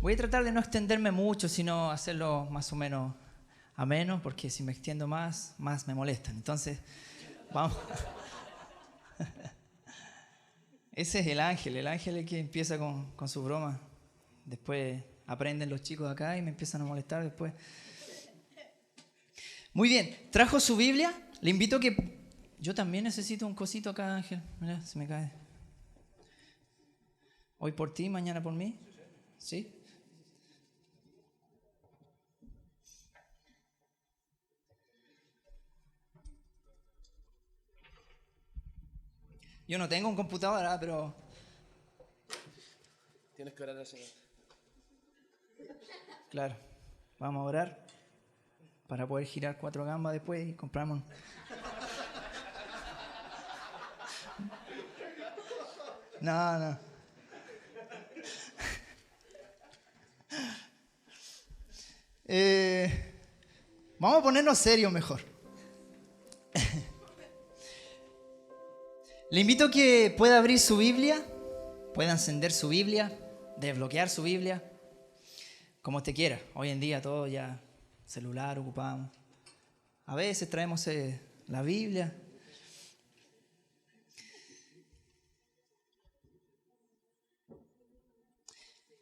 Voy a tratar de no extenderme mucho, sino hacerlo más o menos ameno, porque si me extiendo más me molestan. Entonces, vamos. Ese es el ángel es el que empieza con su broma. Después aprenden los chicos acá y me empiezan a molestar después. Muy bien, ¿trajo su Biblia? Le invito a que... Yo también necesito un cosito acá, Ángel. Mira, se me cae. Hoy por ti, mañana por mí. ¿Sí? Yo no tengo un computador, pero... Tienes que orar al Señor. Claro, vamos a orar para poder girar 4 gambas después y compramos... No. Vamos a ponernos serios mejor. Le invito a que pueda abrir su Biblia, pueda encender su Biblia, desbloquear su Biblia, como usted quiera. Hoy en día todo ya celular ocupamos. A veces traemos la Biblia.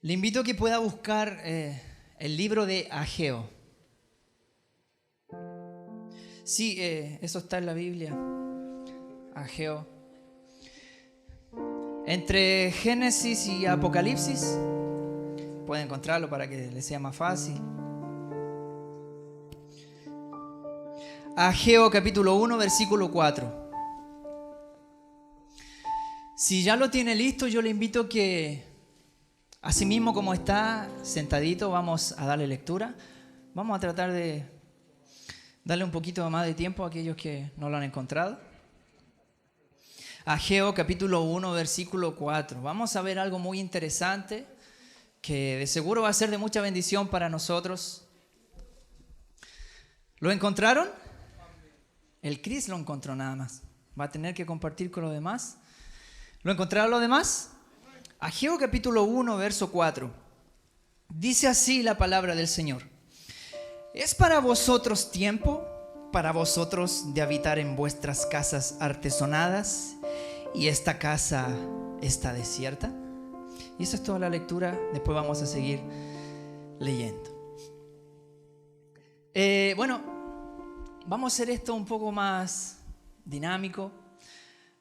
Le invito a que pueda buscar el libro de Ageo. Sí, eso está en la Biblia. Ageo. Entre Génesis y Apocalipsis. Puede encontrarlo para que le sea más fácil. Ageo capítulo 1, versículo 4. Si ya lo tiene listo, yo le invito a que, así mismo como está sentadito, vamos a darle lectura. Vamos a tratar de darle un poquito más de tiempo a aquellos que no lo han encontrado. Ageo capítulo 1, versículo 4. Vamos a ver algo muy interesante que de seguro va a ser de mucha bendición para nosotros. ¿Lo encontraron? El Cris lo encontró nada más. Va a tener que compartir con los demás. ¿Lo encontraron los demás? Ageo capítulo 1, verso 4. Dice así la palabra del Señor. ¿Es para vosotros tiempo, para vosotros de habitar en vuestras casas artesonadas, y esta casa está desierta? Y esa es toda la lectura. Después vamos a seguir leyendo. Vamos a hacer esto un poco más dinámico.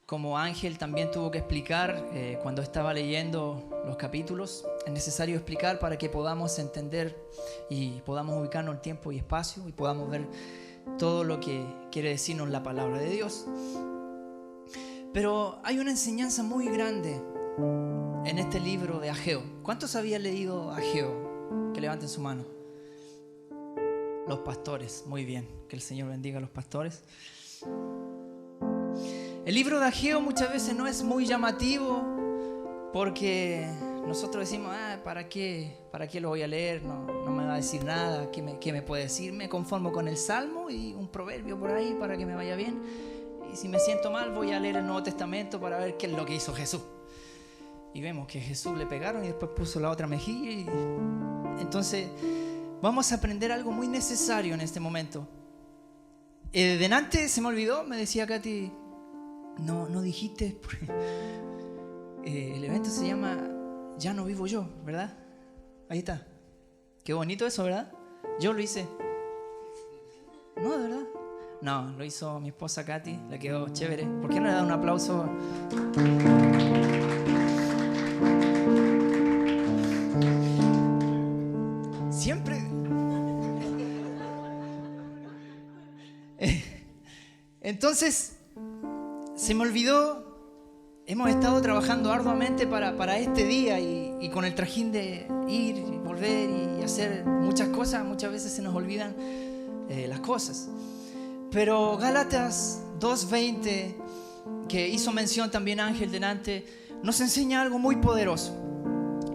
Como Ángel también tuvo que explicar cuando estaba leyendo los capítulos, es necesario explicar para que podamos entender y podamos ubicarnos en tiempo y espacio y podamos ver todo lo que quiere decirnos la palabra de Dios. Pero hay una enseñanza muy grande en este libro de Ageo. ¿Cuántos habían leído Ageo? Que levanten su mano. Los pastores, muy bien, que el Señor bendiga a los pastores. El libro de Ageo muchas veces no es muy llamativo porque nosotros decimos, ¿para qué lo voy a leer? No me va a decir nada. ¿Qué me puede decir? Me conformo con el Salmo y un proverbio por ahí para que me vaya bien. Y si me siento mal voy a leer el Nuevo Testamento para ver qué es lo que hizo Jesús. Y vemos que Jesús le pegaron y después puso la otra mejilla. Entonces vamos a aprender algo muy necesario en este momento. Delante se me olvidó, me decía Katy, no dijiste, el evento se llama Ya no vivo yo, ¿verdad? Ahí está. Qué bonito eso, ¿verdad? Yo lo hice. No, ¿de verdad? No, lo hizo mi esposa Katy, le quedó chévere. ¿Por qué no le da un aplauso? Siempre. Entonces, se me olvidó. Hemos estado trabajando arduamente para este día y con el trajín de ir y volver y hacer muchas cosas. Muchas veces se nos olvidan las cosas. Pero Gálatas 2:20, que hizo mención también Ángel delante, nos enseña algo muy poderoso.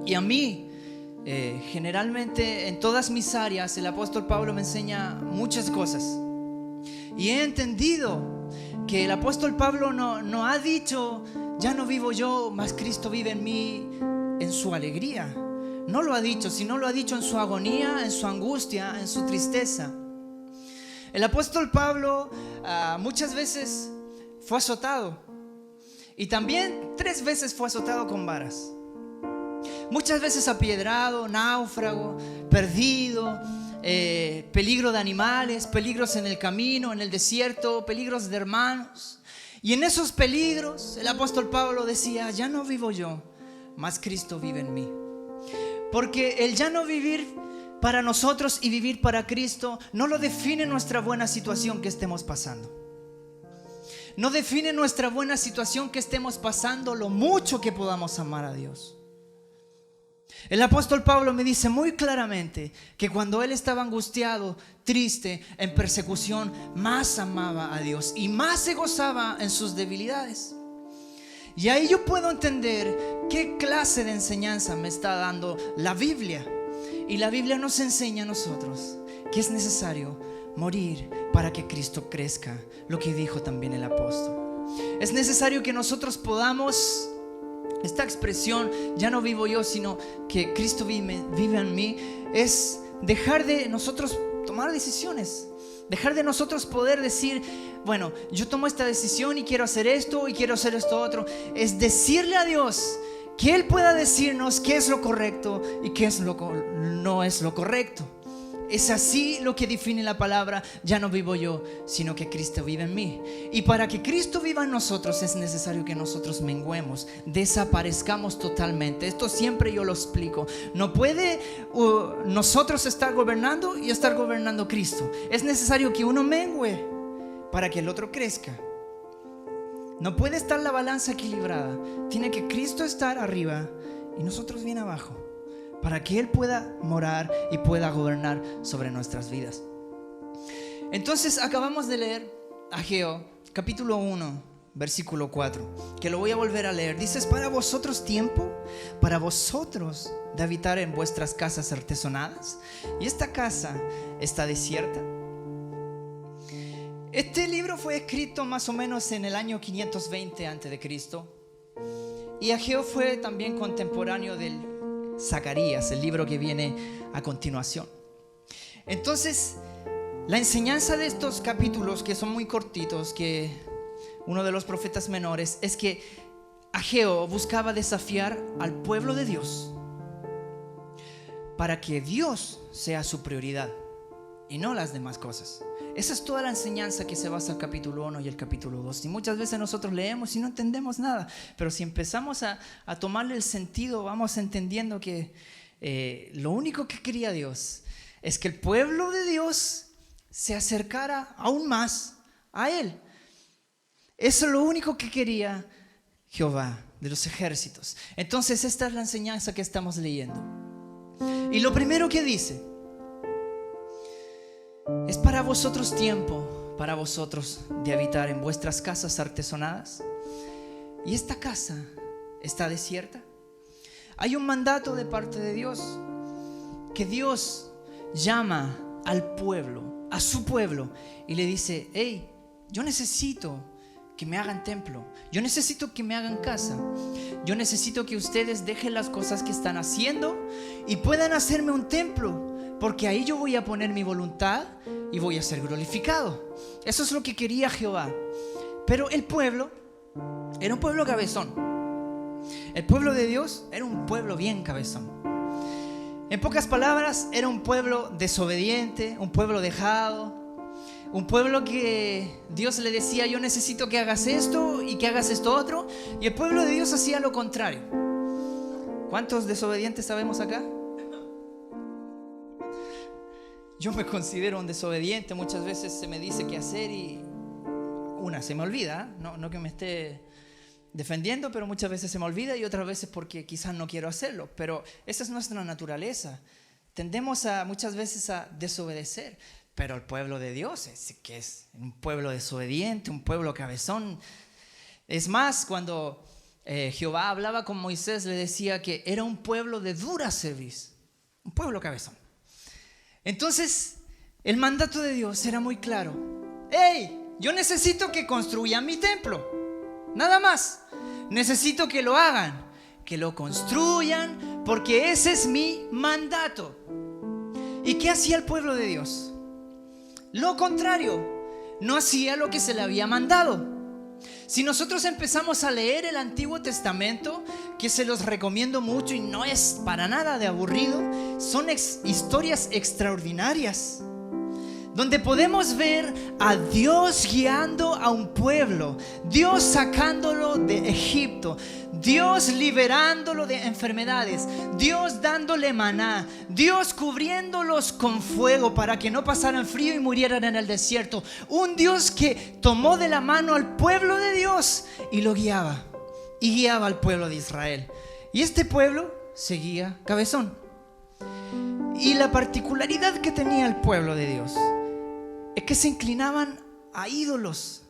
Y a mí, generalmente en todas mis áreas, el apóstol Pablo me enseña muchas cosas. Y he entendido que el apóstol Pablo no ha dicho, ya no vivo yo, mas Cristo vive en mí, en su alegría. no lo ha dicho, sino lo ha dicho en su agonía, en su angustia, en su tristeza. El apóstol Pablo muchas veces fue azotado, y también 3 veces fue azotado con varas. Muchas veces apiedrado, náufrago, perdido, peligro de animales, peligros en el camino, en el desierto, peligros de hermanos. Y en esos peligros el apóstol Pablo decía: ya no vivo yo, mas Cristo vive en mí. Porque el ya no vivir para nosotros y vivir para Cristo no lo define nuestra buena situación que estemos pasando. No define nuestra buena situación que estemos pasando lo mucho que podamos amar a Dios. El apóstol Pablo me dice muy claramente que cuando él estaba angustiado, triste, en persecución, más amaba a Dios y más se gozaba en sus debilidades. Y ahí yo puedo entender qué clase de enseñanza me está dando la Biblia. Y la Biblia nos enseña a nosotros que es necesario morir para que Cristo crezca, lo que dijo también el apóstol. Es necesario que nosotros podamos, esta expresión, ya no vivo yo, sino que Cristo vive en mí, es dejar de nosotros tomar decisiones. Dejar de nosotros poder decir: bueno, yo tomo esta decisión y quiero hacer esto y quiero hacer esto otro. Es decirle a Dios que Él pueda decirnos qué es lo correcto y qué es no es lo correcto. Es así lo que define la palabra: ya no vivo yo, sino que Cristo vive en mí. Y para que Cristo viva en nosotros es necesario que nosotros menguemos, desaparezcamos totalmente. Esto siempre yo lo explico. No puede nosotros estar gobernando y estar gobernando Cristo. Es necesario que uno mengue para que el otro crezca. No puede estar la balanza equilibrada. Tiene que Cristo estar arriba y nosotros bien abajo, para que Él pueda morar y pueda gobernar sobre nuestras vidas. Entonces acabamos de leer Ageo capítulo 1 versículo 4, que lo voy a volver a leer. Dice: ¿es para vosotros tiempo, para vosotros de habitar en vuestras casas artesonadas? Y esta casa está desierta. Este libro fue escrito más o menos en el año 520 a.C. Y Ageo fue también contemporáneo del Zacarías, el libro que viene a continuación. Entonces, la enseñanza de estos capítulos, que son muy cortitos, que uno de los profetas menores, es que Ageo buscaba desafiar al pueblo de Dios para que Dios sea su prioridad y no las demás cosas. Esa es toda la enseñanza que se basa el capítulo 1 y el capítulo 2. Y muchas veces nosotros leemos y no entendemos nada, pero si empezamos a tomarle el sentido, vamos entendiendo que lo único que quería Dios es que el pueblo de Dios se acercara aún más a Él. Eso es lo único que quería Jehová de los ejércitos. Entonces esta es la enseñanza que estamos leyendo. Y lo primero que dice: ¿es para vosotros tiempo, para vosotros de habitar en vuestras casas artesonadas? Y esta casa está desierta. Hay un mandato de parte de Dios, que Dios llama al pueblo, a su pueblo, y le dice: hey, yo necesito que me hagan templo, yo necesito que me hagan casa, yo necesito que ustedes dejen las cosas que están haciendo y puedan hacerme un templo, porque ahí yo voy a poner mi voluntad y voy a ser glorificado. Eso es lo que quería Jehová. Pero el pueblo era un pueblo cabezón. El pueblo de Dios era un pueblo bien cabezón. En pocas palabras, era un pueblo desobediente, un pueblo dejado, un pueblo que Dios le decía: yo necesito que hagas esto y que hagas esto otro, y el pueblo de Dios hacía lo contrario. ¿Cuántos desobedientes sabemos acá? Yo me considero un desobediente. Muchas veces se me dice qué hacer y se me olvida. No que me esté defendiendo, pero muchas veces se me olvida, y otras veces porque quizás no quiero hacerlo. Pero esa es nuestra naturaleza. Tendemos muchas veces a desobedecer. Pero el pueblo de Dios que es un pueblo desobediente, un pueblo cabezón. Es más, cuando Jehová hablaba con Moisés, le decía que era un pueblo de dura cerviz, un pueblo cabezón. Entonces, el mandato de Dios era muy claro: hey, yo necesito que construyan mi templo, nada más. Necesito que lo hagan, que lo construyan, porque ese es mi mandato. ¿Y qué hacía el pueblo de Dios? Lo contrario, no hacía lo que se le había mandado. Si nosotros empezamos a leer el Antiguo Testamento, que se los recomiendo mucho y no es para nada de aburrido, son historias extraordinarias, donde podemos ver a Dios guiando a un pueblo, Dios sacándolo de Egipto, Dios liberándolo de enfermedades, Dios dándole maná, Dios cubriéndolos con fuego para que no pasaran frío y murieran en el desierto. Un Dios que tomó de la mano al pueblo de Dios y lo guiaba, y guiaba al pueblo de Israel. Y este pueblo seguía cabezón. Y la particularidad que tenía el pueblo de Dios es que se inclinaban a ídolos.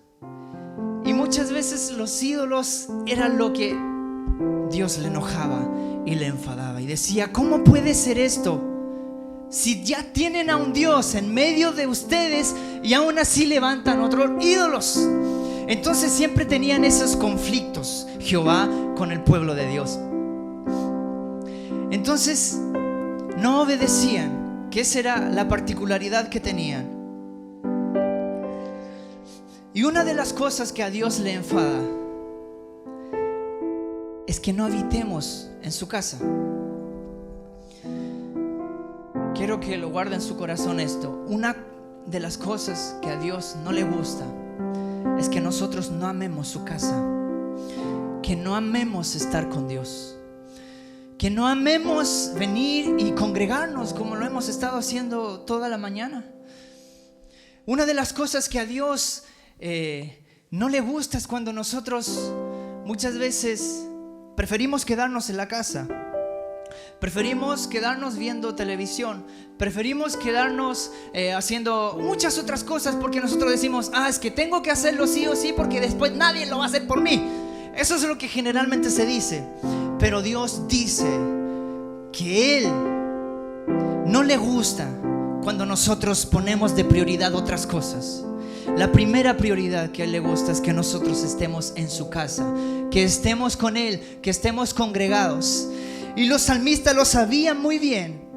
Y muchas veces los ídolos eran lo que Dios le enojaba y le enfadaba. Y decía, ¿cómo puede ser esto? Si ya tienen a un Dios en medio de ustedes y aún así levantan otros ídolos. Entonces siempre tenían esos conflictos Jehová con el pueblo de Dios. Entonces no obedecían, que esa era la particularidad que tenían. Y una de las cosas que a Dios le enfada es que no habitemos en su casa. Quiero que lo guarde en su corazón esto. Una de las cosas que a Dios no le gusta es que nosotros no amemos su casa, que no amemos estar con Dios, que no amemos venir y congregarnos como lo hemos estado haciendo toda la mañana. Una de las cosas que a Dios no le gusta es cuando nosotros muchas veces preferimos quedarnos en la casa, preferimos quedarnos viendo televisión, preferimos quedarnos haciendo muchas otras cosas porque nosotros decimos, es que tengo que hacerlo sí o sí porque después nadie lo va a hacer por mí. Eso es lo que generalmente se dice. Pero Dios dice que Él no le gusta cuando nosotros ponemos de prioridad otras cosas. La primera prioridad que a Él le gusta es que nosotros estemos en su casa, que estemos con Él, que estemos congregados. Y los salmistas lo sabían muy bien.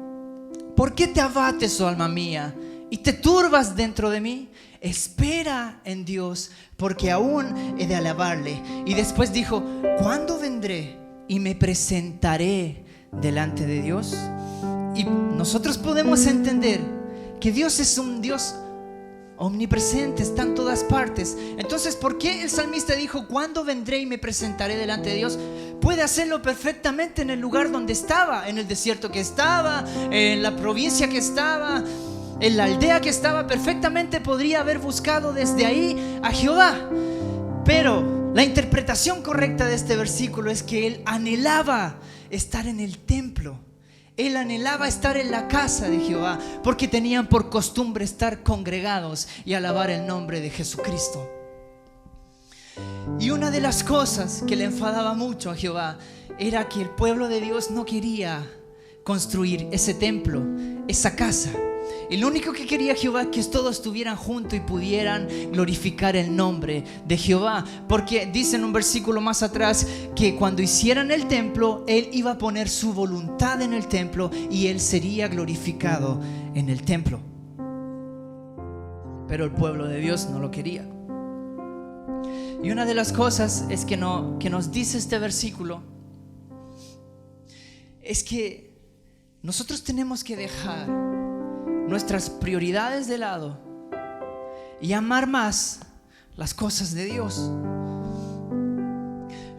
¿Por qué te abates, oh alma mía, y te turbas dentro de mí? Espera en Dios, porque aún he de alabarle. Y después dijo, ¿cuándo vendré y me presentaré delante de Dios? Y nosotros podemos entender que Dios es un Dios omnipresente, está en todas partes. Entonces, ¿por qué el salmista dijo, ¿cuándo vendré y me presentaré delante de Dios? Puede hacerlo perfectamente en el lugar donde estaba, en el desierto que estaba, en la provincia que estaba, en la aldea que estaba. Perfectamente podría haber buscado desde ahí a Jehová. Pero la interpretación correcta de este versículo es que él anhelaba estar en el templo. Él anhelaba estar en la casa de Jehová, porque tenían por costumbre estar congregados y alabar el nombre de Jesucristo. Y una de las cosas que le enfadaba mucho a Jehová era que el pueblo de Dios no quería construir ese templo, esa casa. Y lo único que quería Jehová es que todos estuvieran juntos y pudieran glorificar el nombre de Jehová. Porque dice en un versículo más atrás que cuando hicieran el templo, Él iba a poner su voluntad en el templo y Él sería glorificado en el templo. Pero el pueblo de Dios no lo quería. Y una de las cosas es que nos dice este versículo es que nosotros tenemos que dejar nuestras prioridades de lado y amar más las cosas de Dios.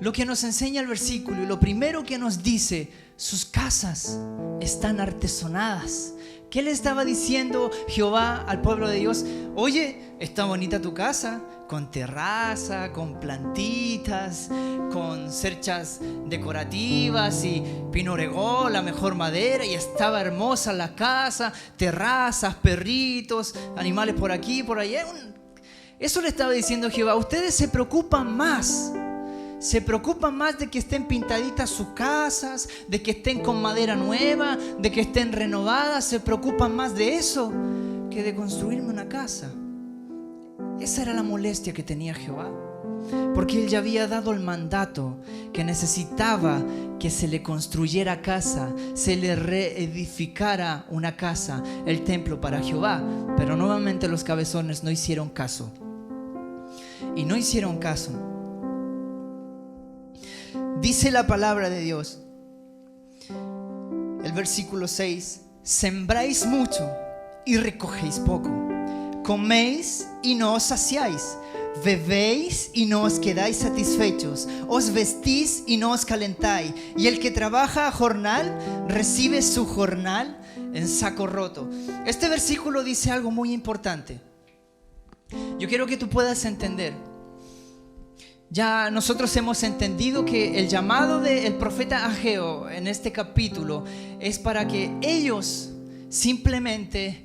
Lo que nos enseña el versículo y lo primero que nos dice, sus casas están artesonadas. ¿Qué le estaba diciendo Jehová al pueblo de Dios? Oye, está bonita tu casa, con terraza, con plantitas, con cerchas decorativas y pino oregón, la mejor madera, y estaba hermosa la casa, terrazas, perritos, animales por aquí, por allá. Eso le estaba diciendo Jehová. Ustedes se preocupan más de que estén pintaditas sus casas, de que estén con madera nueva, de que estén renovadas. Se preocupan más de eso que de construirme una casa. Esa era la molestia que tenía Jehová. porque Él ya había dado el mandato que necesitaba que se le construyera casa, se le reedificara una casa, el templo para Jehová. Pero nuevamente los cabezones no hicieron caso. Y no hicieron caso. Dice la palabra de Dios, el versículo 6: sembráis mucho y recogéis poco, coméis y no os saciáis, bebéis y no os quedáis satisfechos, os vestís y no os calentáis, y el que trabaja a jornal recibe su jornal en saco roto. Este versículo dice algo muy importante. Yo quiero que tú puedas entender. Ya nosotros hemos entendido que el llamado del profeta Ageo en este capítulo es para que ellos simplemente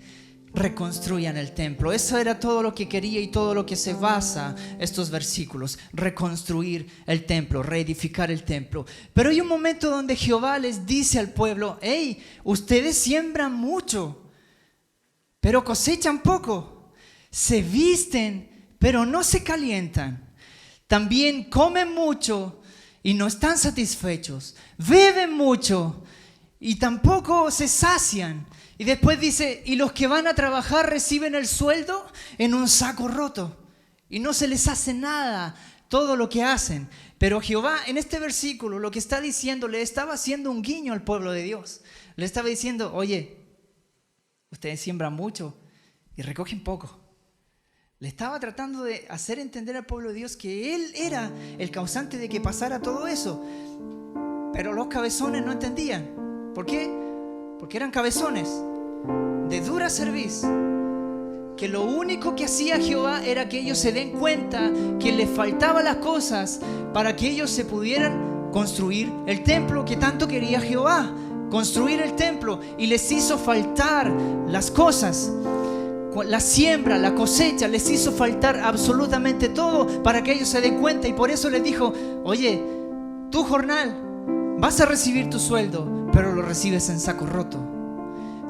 reconstruyan el templo. Eso era todo lo que quería y todo lo que se basa estos versículos: reconstruir el templo, reedificar el templo. Pero hay un momento donde Jehová les dice al pueblo: hey, ustedes siembran mucho, pero cosechan poco. Se visten, pero no se calientan. También comen mucho y no están satisfechos. Beben mucho y tampoco se sacian. Y después dice: y los que van a trabajar reciben el sueldo en un saco roto y no se les hace nada todo lo que hacen. Pero Jehová en este versículo lo que está diciendo, le estaba haciendo un guiño al pueblo de Dios. Le estaba diciendo: oye, ustedes siembran mucho y recogen poco. Le estaba tratando de hacer entender al pueblo de Dios que Él era el causante de que pasara todo eso. Pero los cabezones no entendían. ¿Por qué? Porque eran cabezones de dura cerviz, que lo único que hacía Jehová era que ellos se den cuenta que les faltaban las cosas para que ellos se pudieran construir el templo que tanto quería Jehová. Construir el templo, y les hizo faltar las cosas. La siembra, la cosecha, les hizo faltar absolutamente todo para que ellos se den cuenta. Y por eso les dijo: oye, tu jornal, vas a recibir tu sueldo, pero lo recibes en saco roto.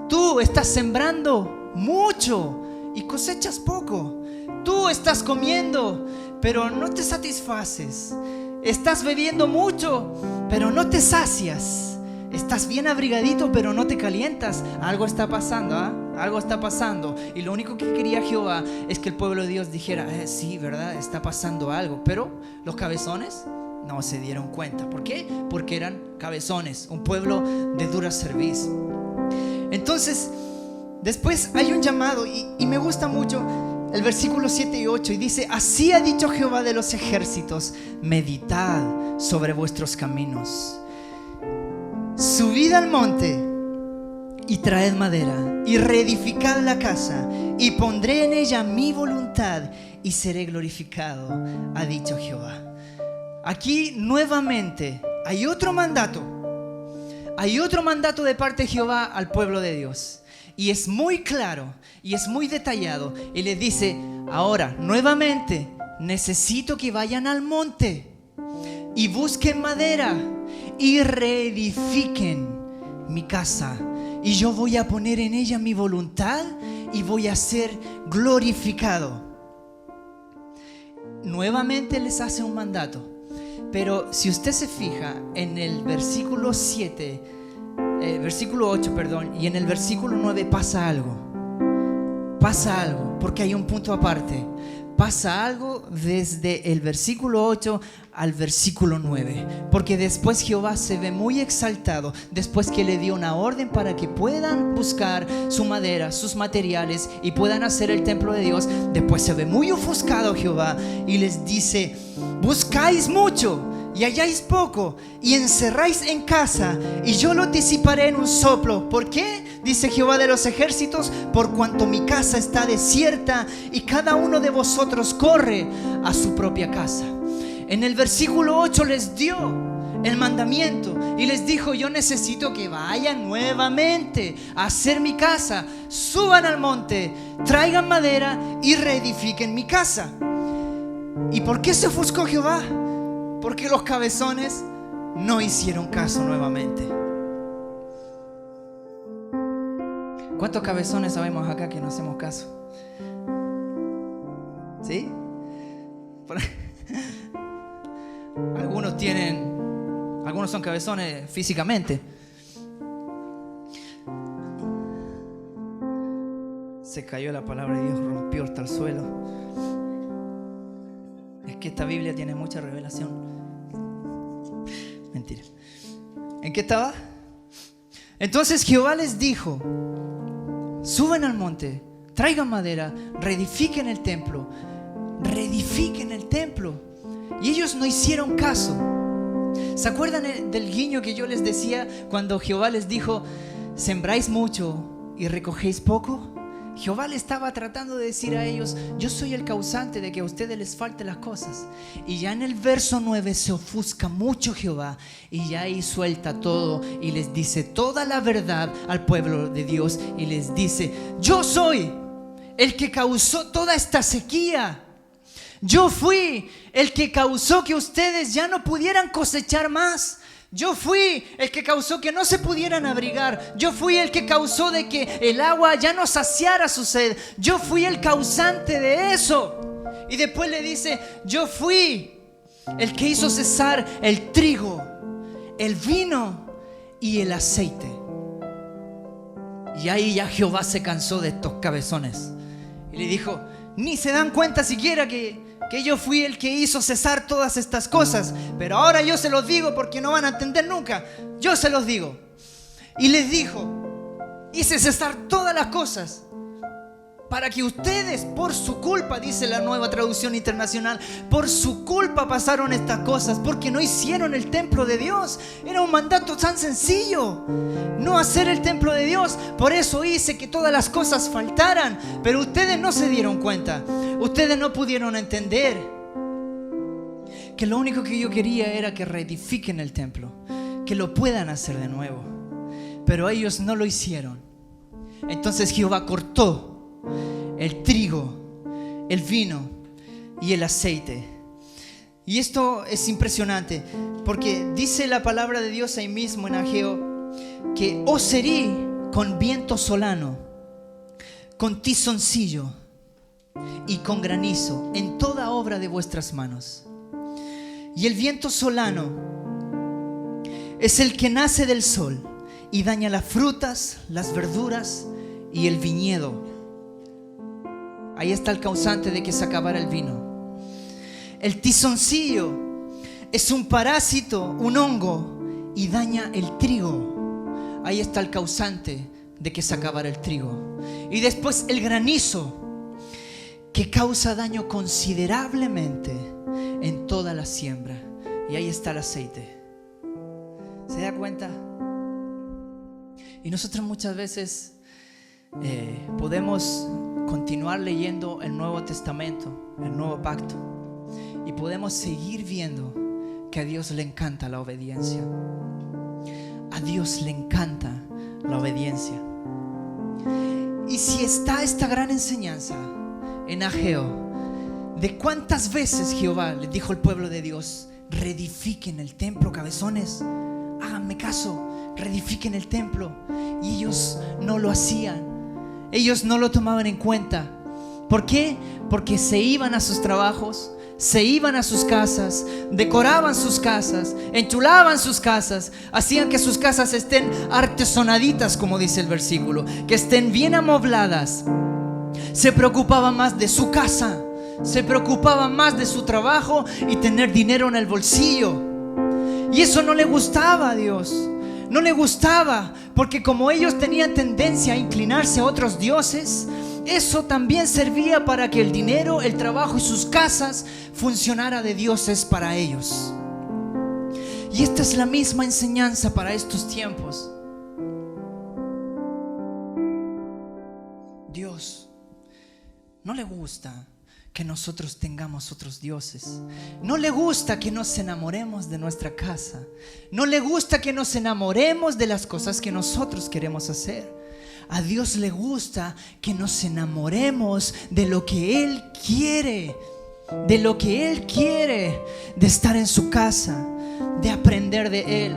Tú estás sembrando mucho y cosechas poco. Tú estás comiendo, pero no te satisfaces. Estás bebiendo mucho, pero no te sacias. Estás bien abrigadito, pero no te calientas. Algo está pasando, ¿ah? Algo está pasando. Y lo único que quería Jehová es que el pueblo de Dios dijera: sí, ¿verdad? Está pasando algo. Pero los cabezones no se dieron cuenta. ¿Por qué? Porque eran cabezones, un pueblo de dura cerviz. Entonces, después hay un llamado, y me gusta mucho el versículo 7 y 8, y dice: así ha dicho Jehová de los ejércitos, meditad sobre vuestros caminos. Subid al monte y traed madera y reedificad la casa, y pondré en ella mi voluntad y seré glorificado, ha dicho Jehová. Aquí nuevamente hay otro mandato. Hay otro mandato de parte de Jehová al pueblo de Dios. Y es muy claro y es muy detallado. Y les dice: ahora nuevamente necesito que vayan al monte y busquen madera y reedifiquen mi casa, y yo voy a poner en ella mi voluntad y voy a ser glorificado. Nuevamente les hace un mandato. Pero si usted se fija en el versículo 7, versículo 8, perdón, y en el versículo 9 pasa algo. Pasa algo, porque hay un punto aparte. Pasa algo desde el versículo 8 al versículo 9, porque después Jehová se ve muy exaltado, después que le dio una orden para que puedan buscar su madera, sus materiales, y puedan hacer el templo de Dios. Después se ve muy ofuscado Jehová y les dice: buscáis mucho y halláis poco, y encerráis en casa, y yo lo disiparé en un soplo. ¿Por qué? Dice Jehová de los ejércitos: por cuanto mi casa está desierta y cada uno de vosotros corre a su propia casa. En el versículo 8 les dio el mandamiento y les dijo: yo necesito que vayan nuevamente a hacer mi casa. Suban al monte, traigan madera y reedifiquen mi casa. ¿Y por qué se ofuscó Jehová? Porque los cabezones no hicieron caso nuevamente. ¿Cuántos cabezones sabemos acá que no hacemos caso? ¿Sí? algunos son cabezones físicamente. Se cayó la palabra de Dios, rompió hasta el suelo. Es que esta Biblia tiene mucha revelación. Mentira. ¿En qué estaba? Entonces Jehová les dijo: suban al monte, traigan madera, reedifiquen el templo. Reedifiquen el templo. Y ellos no hicieron caso. ¿Se acuerdan del guiño que yo les decía cuando Jehová les dijo: sembráis mucho y recogéis poco? Jehová le estaba tratando de decir a ellos: yo soy el causante de que a ustedes les falte las cosas. Y ya en el verso 9 se ofusca mucho Jehová, y ya ahí suelta todo y les dice toda la verdad al pueblo de Dios, y les dice: yo soy el que causó toda esta sequía. Yo fui el que causó que ustedes ya no pudieran cosechar más. Yo fui el que causó que no se pudieran abrigar. Yo fui el que causó de que el agua ya no saciara su sed. Yo fui el causante de eso. Y después le dice: yo fui el que hizo cesar el trigo, el vino y el aceite. Y ahí ya Jehová se cansó de estos cabezones y le dijo: ni se dan cuenta siquiera que yo fui el que hizo cesar todas estas cosas, pero ahora yo se los digo porque no van a entender nunca. Yo se los digo. Y les dijo: hice cesar todas las cosas para que ustedes, por su culpa, dice la Nueva Traducción Internacional, por su culpa pasaron estas cosas, porque no hicieron el templo de Dios. Era un mandato tan sencillo, no hacer el templo de Dios. Por eso hice que todas las cosas faltaran, pero ustedes no se dieron cuenta. Ustedes no pudieron entender que lo único que yo quería era que reedifiquen el templo, que lo puedan hacer de nuevo, pero ellos no lo hicieron. Entonces Jehová cortó el trigo, el vino y el aceite. Y esto es impresionante, porque dice la palabra de Dios ahí mismo en Ageo que os herí con viento solano, con tizoncillo y con granizo en toda obra de vuestras manos. Y el viento solano es el que nace del sol y daña las frutas, las verduras y el viñedo. Ahí está el causante de que se acabara el vino. El tizoncillo es un parásito, un hongo, y daña el trigo. Ahí está el causante de que se acabara el trigo. Y después el granizo, que causa daño considerablemente en toda la siembra. Y ahí está el aceite. ¿Se da cuenta? Y nosotros muchas veces podemos continuar leyendo el Nuevo Testamento, el Nuevo Pacto, y podemos seguir viendo que a Dios le encanta la obediencia. A Dios le encanta la obediencia. Y si está esta gran enseñanza en Ageo de cuántas veces Jehová les dijo al pueblo de Dios: reedifiquen el templo, cabezones, háganme caso, reedifiquen el templo. Y ellos no lo hacían. Ellos no lo tomaban en cuenta. ¿Por qué? Porque se iban a sus trabajos, se iban a sus casas, decoraban sus casas, enchulaban sus casas, hacían que sus casas estén artesonaditas, como dice el versículo, que estén bien amobladas. Se preocupaban más de su casa, se preocupaban más de su trabajo y tener dinero en el bolsillo. Y eso no le gustaba a Dios. No le gustaba, porque como ellos tenían tendencia a inclinarse a otros dioses, eso también servía para que el dinero, el trabajo y sus casas funcionara de dioses para ellos. Y esta es la misma enseñanza para estos tiempos. Dios no le gusta que nosotros tengamos otros dioses. No le gusta que nos enamoremos de nuestra casa. No le gusta que nos enamoremos de las cosas que nosotros queremos hacer. A Dios le gusta que nos enamoremos de lo que Él quiere, de lo que Él quiere, de estar en su casa, de aprender de Él,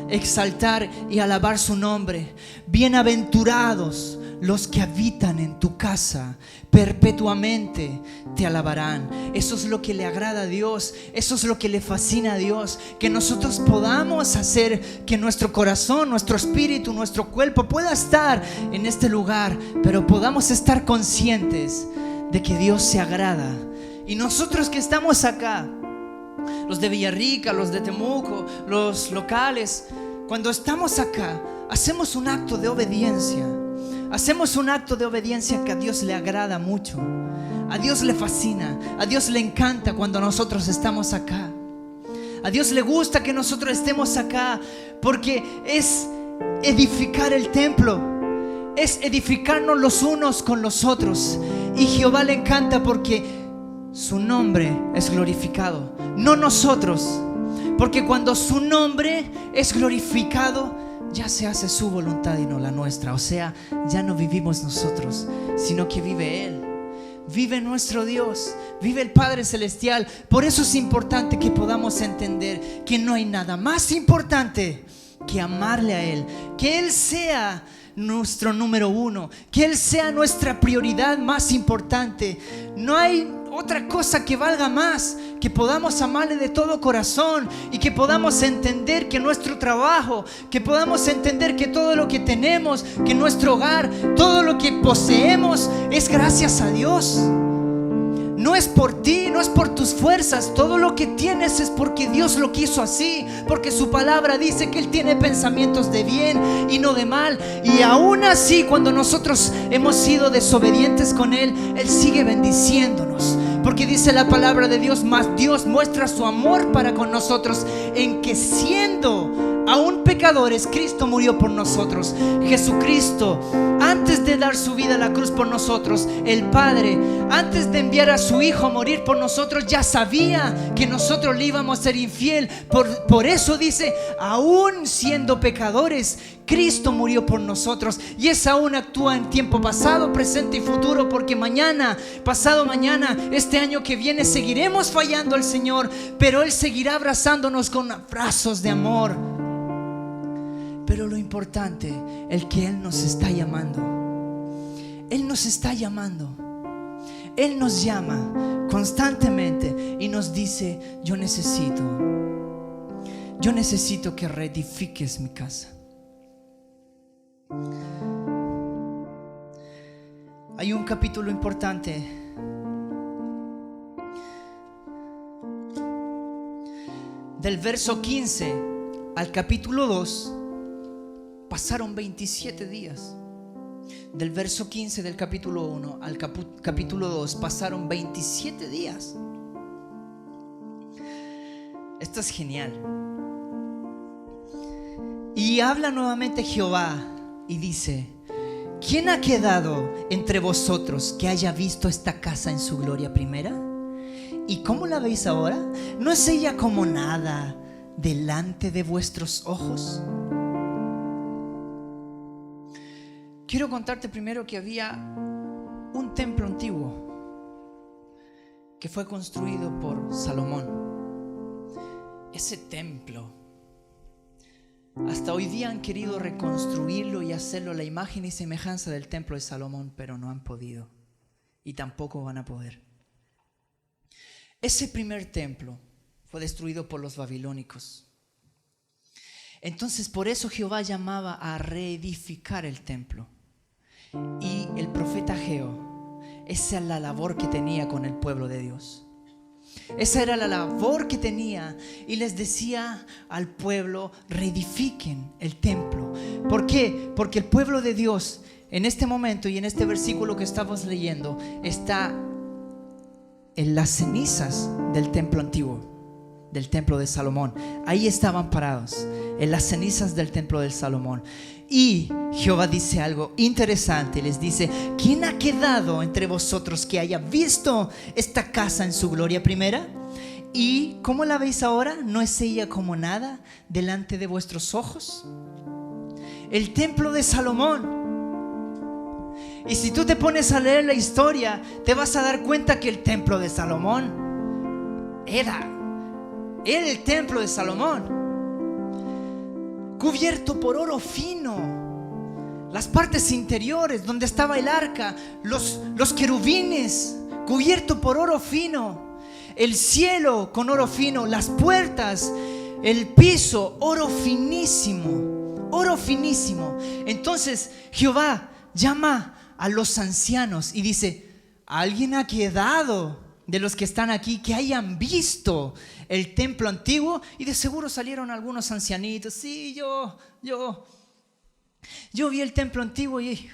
exaltar y alabar su nombre. Bienaventurados los que habitan en tu casa perpetuamente te alabarán. Eso es lo que le agrada a Dios, eso es lo que le fascina a Dios, que nosotros podamos hacer que nuestro corazón, nuestro espíritu, nuestro cuerpo pueda estar en este lugar, pero podamos estar conscientes de que Dios se agrada. Y nosotros que estamos acá, los de Villarrica, los de Temuco, los locales, cuando estamos acá, hacemos un acto de obediencia. Hacemos un acto de obediencia que a Dios le agrada mucho. A Dios le fascina, a Dios le encanta cuando nosotros estamos acá. A Dios le gusta que nosotros estemos acá, porque es edificar el templo, es edificarnos los unos con los otros. Y Jehová le encanta porque su nombre es glorificado, no nosotros. Porque cuando su nombre es glorificado, ya se hace su voluntad y no la nuestra. O sea, ya no vivimos nosotros, sino que vive Él. Vive nuestro Dios, vive el Padre Celestial. Por eso es importante que podamos entender que no hay nada más importante que amarle a Él, que Él sea nuestro número uno, que Él sea nuestra prioridad más importante. No hay otra cosa que valga más, que podamos amarle de todo corazón y que podamos entender que nuestro trabajo, que podamos entender que todo lo que tenemos, que nuestro hogar, todo lo que poseemos es gracias a Dios. No es por ti, no es por tus fuerzas. Todo lo que tienes es porque Dios lo quiso así, porque su palabra dice que Él tiene pensamientos de bien y no de mal. Y aún así, cuando nosotros hemos sido desobedientes con Él, Él sigue bendiciéndonos, porque dice la palabra de Dios: más Dios muestra su amor para con nosotros en que, siendo aún pecadores, Cristo murió por nosotros. Jesucristo, antes de dar su vida a la cruz por nosotros, el Padre, antes de enviar a su Hijo a morir por nosotros, ya sabía que nosotros le íbamos a ser infiel. Por eso dice: aún siendo pecadores, Cristo murió por nosotros. Y esa aún actúa en tiempo pasado, presente y futuro, porque mañana, pasado mañana, este año que viene, seguiremos fallando al Señor, pero Él seguirá abrazándonos con abrazos de amor. Pero lo importante es que Él nos está llamando. Él nos está llamando. Él nos llama constantemente y nos dice: yo necesito que reedifiques mi casa. Hay un capítulo importante del verso 15 al capítulo 2. Pasaron 27 días. Del verso 15 del capítulo 1 al capítulo 2 pasaron 27 días. Esto es genial. Y habla nuevamente Jehová y dice: ¿quién ha quedado entre vosotros que haya visto esta casa en su gloria primera? ¿Y cómo la veis ahora? ¿No es ella como nada delante de vuestros ojos? Quiero contarte primero que había un templo antiguo que fue construido por Salomón. Ese templo, hasta hoy día han querido reconstruirlo y hacerlo a la imagen y semejanza del templo de Salomón, pero no han podido y tampoco van a poder. Ese primer templo fue destruido por los babilónicos. Entonces, por eso Jehová llamaba a reedificar el templo. Y el profeta Ageo, esa era la labor que tenía con el pueblo de Dios. Esa era la labor que tenía, y les decía al pueblo: reedifiquen el templo. ¿Por qué? Porque el pueblo de Dios en este momento y en este versículo que estamos leyendo está en las cenizas del templo antiguo, del templo de Salomón. Ahí estaban parados, en las cenizas del templo de Salomón. Y Jehová dice algo interesante, les dice: ¿quién ha quedado entre vosotros que haya visto esta casa en su gloria primera? ¿Y cómo la veis ahora? ¿No es ella como nada delante de vuestros ojos? El templo de Salomón. Y si tú te pones a leer la historia, te vas a dar cuenta que el templo de Salomón era el templo de Salomón, cubierto por oro fino, las partes interiores donde estaba el arca, los querubines cubierto por oro fino, el cielo con oro fino, las puertas, el piso, oro finísimo, oro finísimo. Entonces Jehová llama a los ancianos y dice: ¿alguien ha quedado de los que están aquí que hayan visto el templo antiguo? Y de seguro salieron algunos ancianitos. Sí, yo vi el templo antiguo y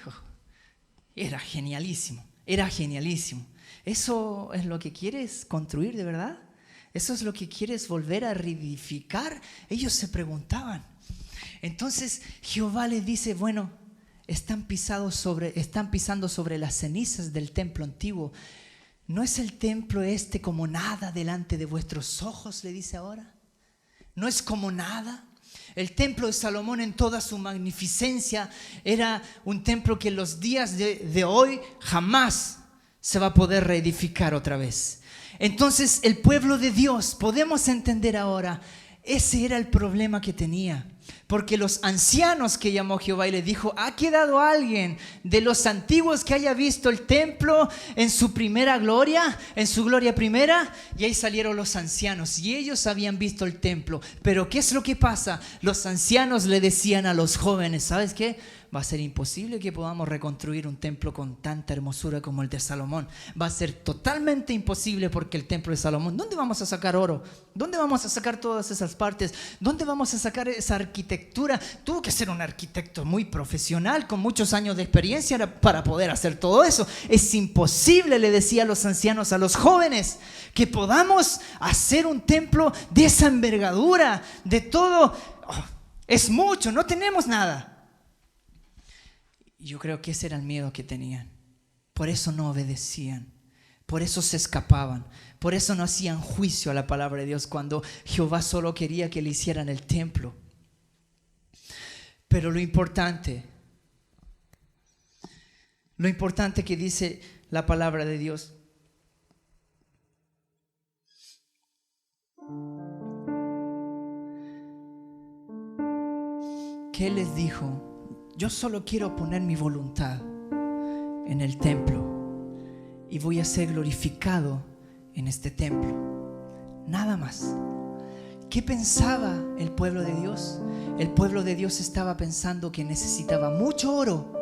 era genialísimo, era genialísimo. ¿Eso es lo que quieres construir de verdad? ¿Eso es lo que quieres volver a reedificar? Ellos se preguntaban. Entonces Jehová les dice: bueno, están pisando sobre las cenizas del templo antiguo. ¿No es el templo este como nada delante de vuestros ojos? Le dice ahora. ¿No es como nada? El templo de Salomón en toda su magnificencia era un templo que en los días de hoy jamás se va a poder reedificar otra vez. Entonces el pueblo de Dios, podemos entender ahora, ese era el problema que tenía. Porque los ancianos que llamó Jehová y le dijo: ¿ha quedado alguien de los antiguos que haya visto el templo en su primera gloria, en su gloria primera? Y ahí salieron los ancianos y ellos habían visto el templo. Pero ¿qué es lo que pasa? Los ancianos le decían a los jóvenes: ¿sabes qué? Va a ser imposible que podamos reconstruir un templo con tanta hermosura como el de Salomón. Va a ser totalmente imposible, porque el templo de Salomón, ¿dónde vamos a sacar oro? ¿Dónde vamos a sacar todas esas partes? ¿Dónde vamos a sacar esa arquitectura? Tuvo que ser un arquitecto muy profesional, con muchos años de experiencia para poder hacer todo eso. Es imposible, le decía a los ancianos, a los jóvenes, que podamos hacer un templo de esa envergadura, de todo. Es mucho, no tenemos nada. Yo creo que ese era el miedo que tenían. Por eso no obedecían, por eso se escapaban, por eso no hacían juicio a la palabra de Dios cuando Jehová solo quería que le hicieran el templo. Pero lo importante que dice la palabra de Dios, que Él les dijo: yo solo quiero poner mi voluntad en el templo y voy a ser glorificado en este templo. Nada más. ¿Qué pensaba el pueblo de Dios? El pueblo de Dios estaba pensando que necesitaba mucho oro,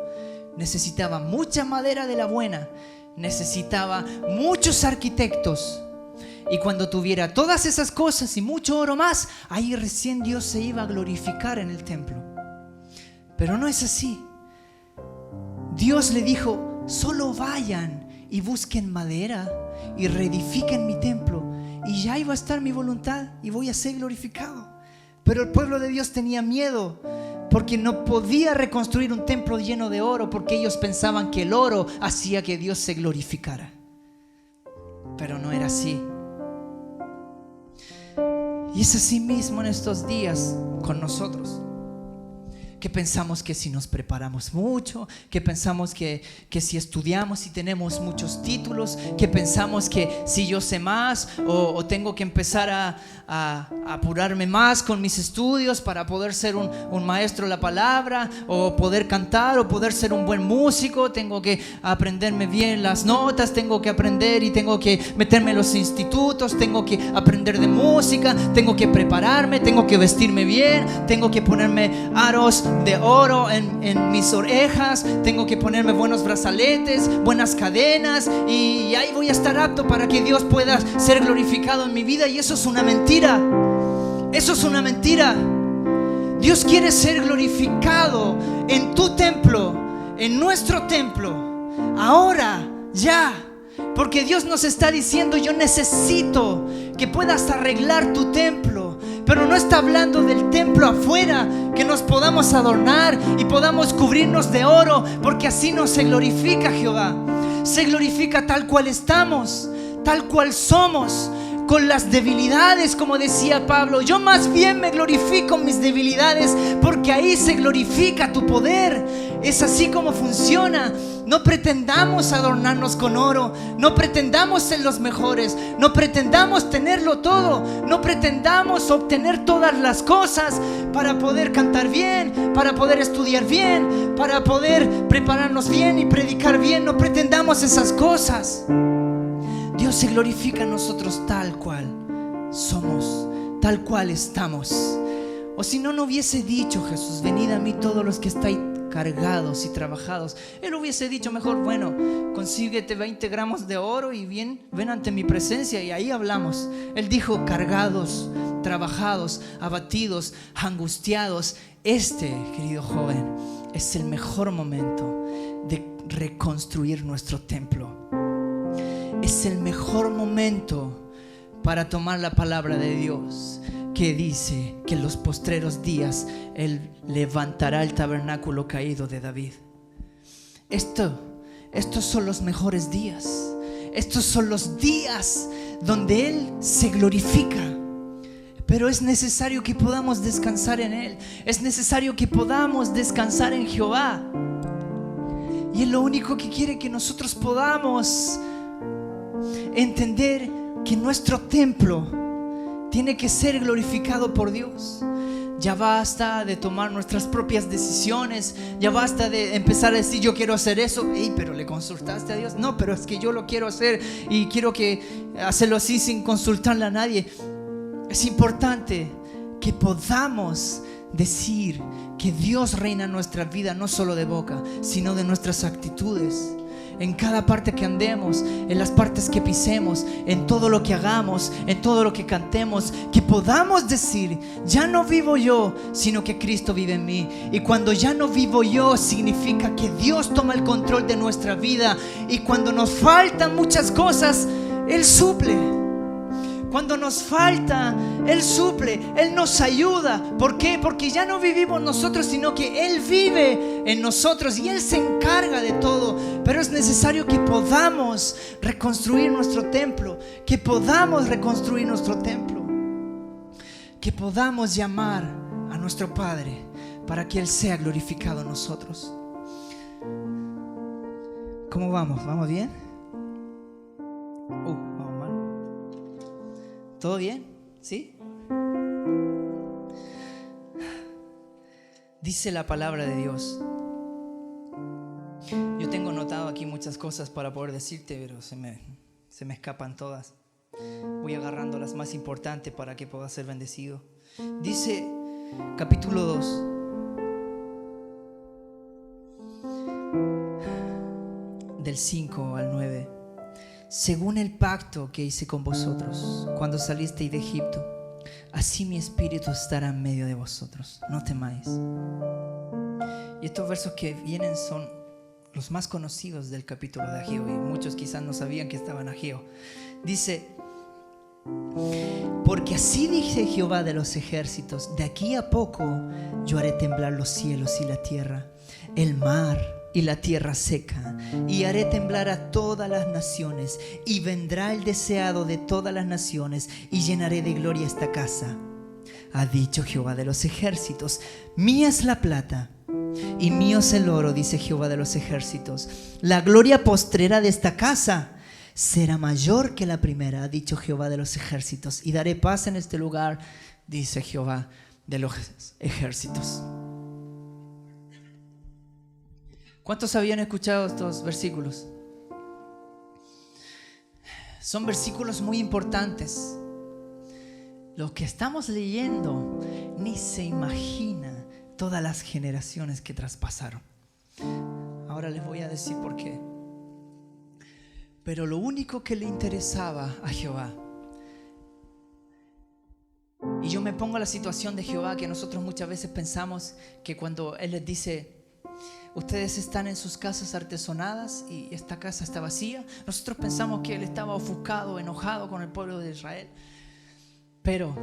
necesitaba mucha madera de la buena, necesitaba muchos arquitectos. Y cuando tuviera todas esas cosas y mucho oro más, ahí recién Dios se iba a glorificar en el templo. Pero no es así. Dios le dijo: solo vayan y busquen madera y reedifiquen mi templo, y ya iba a estar mi voluntad y voy a ser glorificado. Pero el pueblo de Dios tenía miedo, porque no podía reconstruir un templo lleno de oro, porque ellos pensaban que el oro hacía que Dios se glorificara. Pero no era así. Y es así mismo en estos días con nosotros, que pensamos que si nos preparamos mucho, que pensamos que si estudiamos y tenemos muchos títulos, que pensamos que si yo sé más o tengo que empezar a apurarme más con mis estudios para poder ser un maestro de la palabra, o poder cantar, o poder ser un buen músico, tengo que aprenderme bien las notas, tengo que aprender y tengo que meterme en los institutos, tengo que aprender de música, tengo que prepararme, tengo que vestirme bien, tengo que ponerme aros de oro en mis orejas, tengo que ponerme buenos brazaletes, buenas cadenas, y ahí voy a estar apto para que Dios pueda ser glorificado en mi vida. Y eso es una mentira. Eso es una mentira. Dios quiere ser glorificado en tu templo, en nuestro templo, ahora, ya. Porque Dios nos está diciendo: yo necesito que puedas arreglar tu templo. Pero no está hablando del templo afuera, que nos podamos adornar y podamos cubrirnos de oro, porque así no se glorifica Jehová. Se glorifica tal cual estamos, tal cual somos, con las debilidades, como decía Pablo. Yo más bien me glorifico en mis debilidades, porque ahí se glorifica tu poder. Es así como funciona. No pretendamos adornarnos con oro, no pretendamos ser los mejores, no pretendamos tenerlo todo, no pretendamos obtener todas las cosas para poder cantar bien, para poder estudiar bien, para poder prepararnos bien y predicar bien. No pretendamos esas cosas. Dios se glorifica en nosotros tal cual somos, tal cual estamos. O si no, no hubiese dicho Jesús: venid a mí todos los que estáis cargados y trabajados. Él hubiese dicho mejor: bueno, consíguete 20 gramos de oro y ven ante mi presencia y ahí hablamos. Él dijo: cargados, trabajados, abatidos, angustiados. Querido joven, es el mejor momento de reconstruir nuestro templo. Es el mejor momento para tomar la palabra de Dios, que dice que en los postreros días Él levantará el tabernáculo caído de David. Estos son los mejores días. Estos son los días donde Él se glorifica. Pero es necesario que podamos descansar en Él. Es necesario que podamos descansar en Jehová. Y Él lo único que quiere que nosotros podamos entender que nuestro templo tiene que ser glorificado por Dios. Ya basta de tomar nuestras propias decisiones. Ya basta de empezar a decir: yo quiero hacer eso. Pero ¿le consultaste a Dios? No, pero es que yo lo quiero hacer y quiero hacerlo así sin consultarle a nadie. Es importante que podamos decir que Dios reina en nuestra vida, no solo de boca, sino de nuestras actitudes. En cada parte que andemos, en las partes que pisemos, en todo lo que hagamos, en todo lo que cantemos, que podamos decir: ya no vivo yo, sino que Cristo vive en mí. Y cuando ya no vivo yo, significa que Dios toma el control de nuestra vida. Y cuando nos faltan muchas cosas, Él suple. Cuando nos falta, Él suple, Él nos ayuda. ¿Por qué? Porque ya no vivimos nosotros, sino que Él vive en nosotros y Él se encarga de todo. Pero es necesario que podamos reconstruir nuestro templo, que podamos reconstruir nuestro templo, que podamos llamar a nuestro Padre para que Él sea glorificado en nosotros. ¿Cómo vamos? ¿Vamos bien? Vamos mal. ¿Todo bien? ¿Sí? Dice la palabra de Dios. Yo tengo notado aquí muchas cosas para poder decirte, pero se me escapan todas. Voy agarrando las más importantes para que pueda ser bendecido. Dice capítulo 2. Del 5 al 9. Según el pacto que hice con vosotros cuando salisteis de Egipto, así mi espíritu estará en medio de vosotros. No temáis. Y estos versos que vienen son los más conocidos del capítulo de Ageo, y muchos quizás no sabían que estaba en Ageo. Dice: porque así dice Jehová de los ejércitos: de aquí a poco yo haré temblar los cielos y la tierra, el mar y la tierra seca, y haré temblar a todas las naciones, y vendrá el deseado de todas las naciones, y llenaré de gloria esta casa. Ha dicho Jehová de los ejércitos: mía es la plata y mío es el oro, dice Jehová de los ejércitos. La gloria postrera de esta casa será mayor que la primera, ha dicho Jehová de los ejércitos, y daré paz en este lugar, dice Jehová de los ejércitos. ¿Cuántos habían escuchado estos versículos? Son versículos muy importantes. Lo que estamos leyendo, ni se imagina todas las generaciones que traspasaron. Ahora les voy a decir por qué. Pero lo único que le interesaba a Jehová, y yo me pongo en la situación de Jehová, que nosotros muchas veces pensamos que cuando Él les dice: ustedes están en sus casas artesonadas y esta casa está vacía, nosotros pensamos que Él estaba ofuscado, enojado con el pueblo de Israel. Pero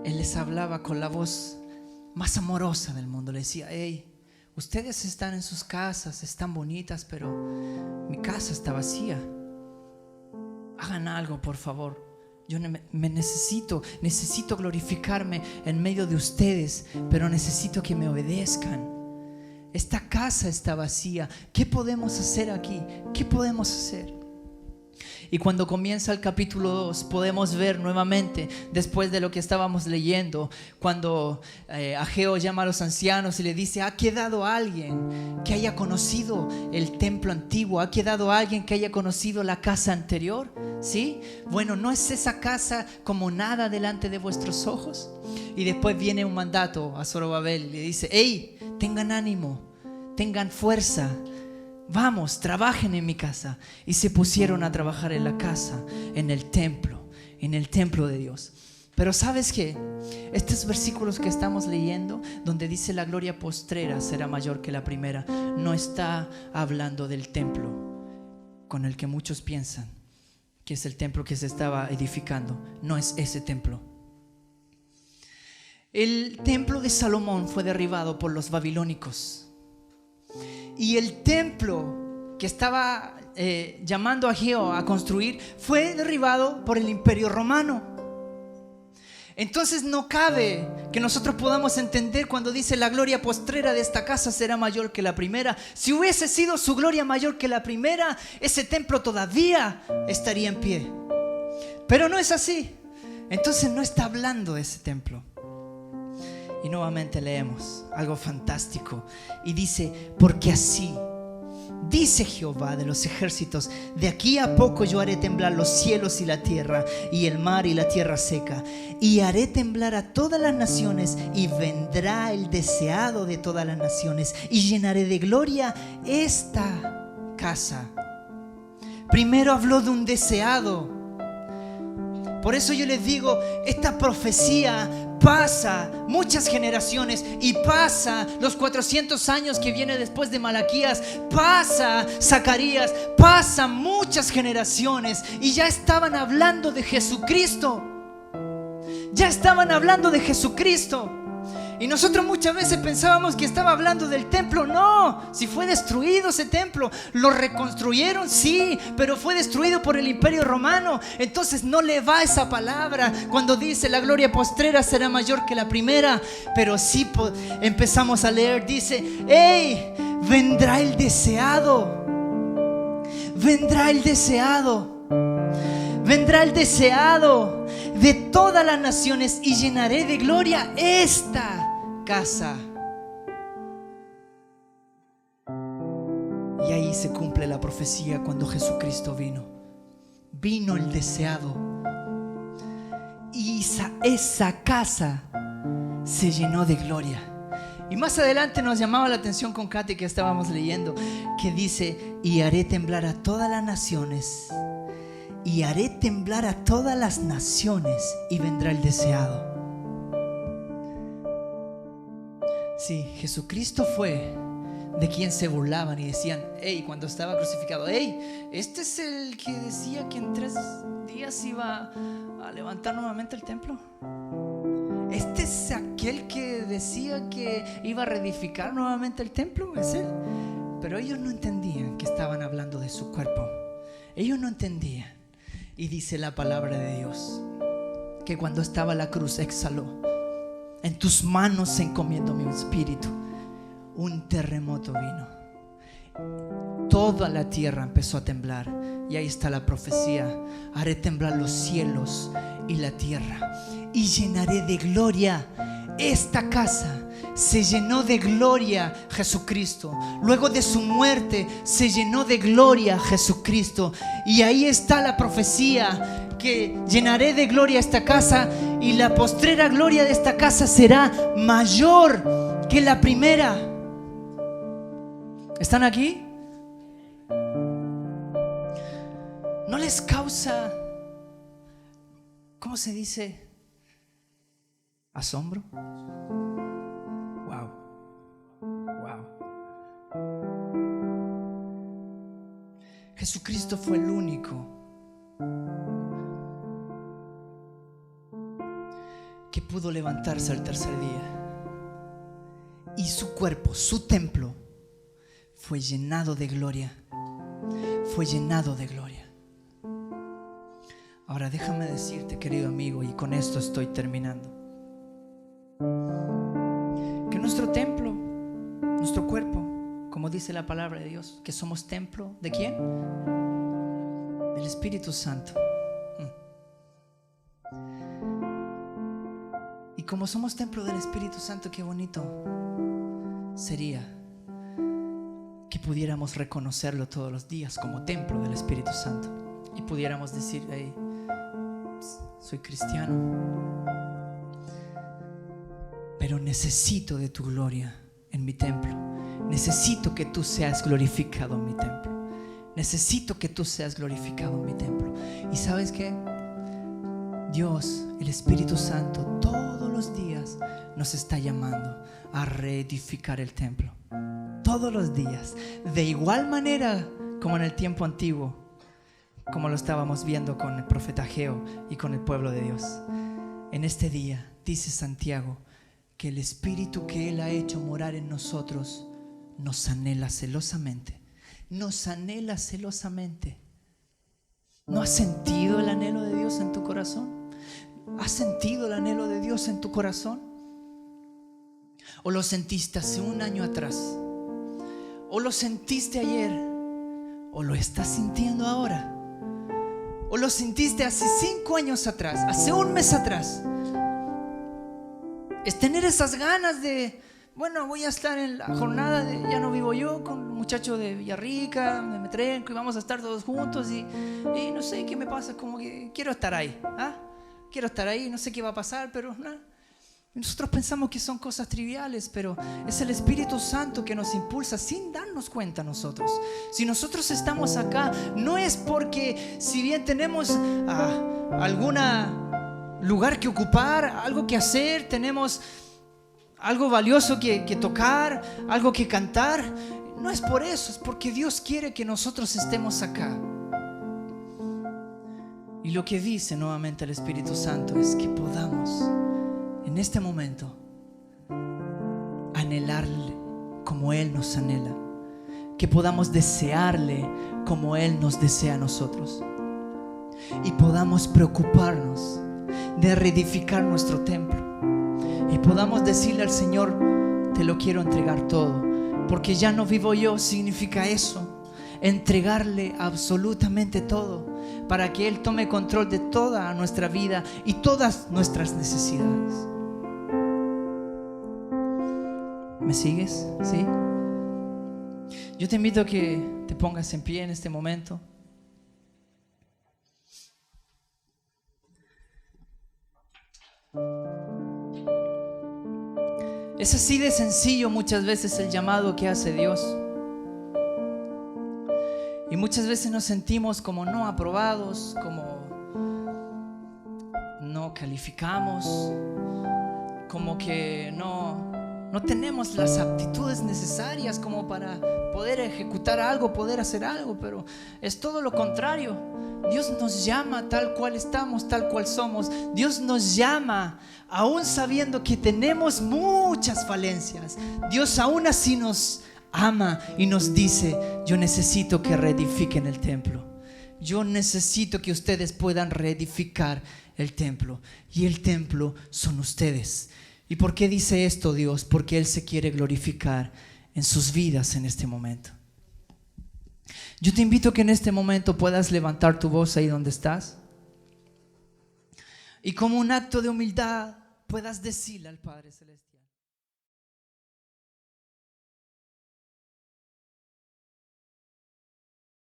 Él les hablaba con la voz más amorosa del mundo. Le decía: hey, ustedes están en sus casas, están bonitas, pero mi casa está vacía. Hagan algo, por favor. Yo necesito glorificarme en medio de ustedes, pero necesito que me obedezcan. esta casa está vacía. ¿Qué podemos hacer aquí? ¿Qué podemos hacer? Y cuando comienza el capítulo 2 podemos ver nuevamente, después de lo que estábamos leyendo, cuando Ageo llama a los ancianos y le dice: ¿ha quedado alguien que haya conocido el templo antiguo? ¿Ha quedado alguien que haya conocido la casa anterior? ¿Sí? Bueno, ¿no es esa casa como nada delante de vuestros ojos? Y después viene un mandato a Zorobabel y le dice: hey, tengan ánimo, tengan fuerza, vamos, trabajen en mi casa. Y se pusieron a trabajar en la casa, en el templo de Dios. Pero ¿sabes qué? Estos versículos que estamos leyendo, donde dice la gloria postrera será mayor que la primera, no está hablando del templo con el que muchos piensan que es el templo que se estaba edificando. No es ese templo. El templo de Salomón fue derribado por los babilónicos. Y el templo que estaba llamando a Ageo a construir fue derribado por el Imperio Romano. Entonces no cabe que nosotros podamos entender cuando dice: la gloria postrera de esta casa será mayor que la primera. Si hubiese sido su gloria mayor que la primera, ese templo todavía estaría en pie. Pero no es así. Entonces no está hablando de ese templo. Y nuevamente leemos algo fantástico. Y dice: porque así dice Jehová de los ejércitos, de aquí a poco yo haré temblar los cielos y la tierra, y el mar y la tierra seca, y haré temblar a todas las naciones, y vendrá el deseado de todas las naciones, y llenaré de gloria esta casa. Primero habló de un deseado. Por eso yo les digo, esta profecía pasa muchas generaciones y pasa los 400 años que viene después de Malaquías, pasa Zacarías, pasa muchas generaciones y ya estaban hablando de Jesucristo. Ya estaban hablando de Jesucristo. Y nosotros muchas veces pensábamos que estaba hablando del templo. No, si fue destruido ese templo. Lo reconstruyeron, sí, pero fue destruido por el Imperio Romano. Entonces no le va esa palabra cuando dice: la gloria postrera será mayor que la primera. Pero sí empezamos a leer, dice: hey, vendrá el deseado. Vendrá el deseado. Vendrá el deseado de todas las naciones, y llenaré de gloria esta casa. Y ahí se cumple la profecía cuando Jesucristo vino. Vino el deseado. Y esa casa se llenó de gloria. Y más adelante nos llamaba la atención con Katy, que estábamos leyendo, que dice: y haré temblar a todas las naciones. Y haré temblar a todas las naciones, y vendrá el deseado. Sí, Jesucristo fue de quien se burlaban y decían: hey, cuando estaba crucificado: hey, este es el que decía que en 3 días iba a levantar nuevamente el templo. Este es aquel que decía que iba a reedificar nuevamente el templo. Es él. Pero ellos no entendían que estaban hablando de su cuerpo. Ellos no entendían. Y dice la palabra de Dios que cuando estaba la cruz exhaló: en tus manos encomiendo mi espíritu. Un terremoto vino. Toda la tierra empezó a temblar. Y ahí está la profecía: haré temblar los cielos y la tierra, y llenaré de gloria esta casa. Se llenó de gloria Jesucristo. Luego de su muerte se llenó de gloria Jesucristo. Y ahí está la profecía, que llenaré de gloria esta casa, y la postrera gloria de esta casa será mayor que la primera. ¿Están aquí? ¿No les causa, cómo se dice, asombro? Jesucristo fue el único que pudo levantarse al tercer día, y su cuerpo, su templo, fue llenado de gloria. Fue llenado de gloria. Ahora déjame decirte, querido amigo, y con esto estoy terminando, que nuestro templo, nuestro cuerpo, como dice la palabra de Dios, que somos templo ¿de quién? Del Espíritu Santo. Y como somos templo del Espíritu Santo, qué bonito sería que pudiéramos reconocerlo todos los días como templo del Espíritu Santo y pudiéramos decir: hey, soy cristiano, pero necesito de tu gloria en mi templo. Necesito que tú seas glorificado en mi templo. Necesito que tú seas glorificado en mi templo. ¿Y sabes qué? Dios, el Espíritu Santo, todos los días nos está llamando a reedificar el templo. Todos los días. De igual manera como en el tiempo antiguo, como lo estábamos viendo con el profeta Ageo y con el pueblo de Dios. En este día, dice Santiago, que el Espíritu que Él ha hecho morar en nosotros nos anhela celosamente. Nos anhela celosamente. ¿No has sentido el anhelo de Dios en tu corazón? ¿Has sentido el anhelo de Dios en tu corazón? ¿O lo sentiste hace un año atrás? ¿O lo sentiste ayer? ¿O lo estás sintiendo ahora? ¿O lo sentiste hace 5 años atrás? ¿Hace un mes atrás? Es tener esas ganas de, bueno, voy a estar en la jornada de Ya No Vivo Yo con un muchacho de Villarrica, de Metrenco, y vamos a estar todos juntos y no sé qué me pasa, como que quiero estar ahí, quiero estar ahí, no sé qué va a pasar, pero nosotros pensamos que son cosas triviales, pero es el Espíritu Santo que nos impulsa sin darnos cuenta nosotros. Si nosotros estamos acá, no es porque si bien tenemos alguna lugar que ocupar, algo que hacer, tenemos algo valioso que tocar, algo que cantar. No es por eso, es porque Dios quiere que nosotros estemos acá. Y lo que dice nuevamente el Espíritu Santo es que podamos en este momento anhelarle como Él nos anhela, que podamos desearle como Él nos desea a nosotros, y podamos preocuparnos de reedificar nuestro templo, y podamos decirle al Señor: te lo quiero entregar todo, porque ya no vivo yo. Significa eso, entregarle absolutamente todo, para que Él tome control de toda nuestra vida y todas nuestras necesidades. ¿Me sigues? ¿Sí? Yo te invito a que te pongas en pie en este momento. Es así de sencillo muchas veces el llamado que hace Dios. Y muchas veces nos sentimos como no aprobados, como no calificamos, como que no tenemos las aptitudes necesarias como para poder ejecutar algo, poder hacer algo. Pero es todo lo contrario. Dios nos llama tal cual estamos, tal cual somos. Dios nos llama aún sabiendo que tenemos muchas falencias. Dios aún así nos ama y nos dice: yo necesito que reedifiquen el templo. Yo necesito que ustedes puedan reedificar el templo. Y el templo son ustedes. ¿Y por qué dice esto Dios? Porque Él se quiere glorificar en sus vidas en este momento. Yo te invito a que en este momento puedas levantar tu voz ahí donde estás, y como un acto de humildad puedas decirle al Padre Celestial: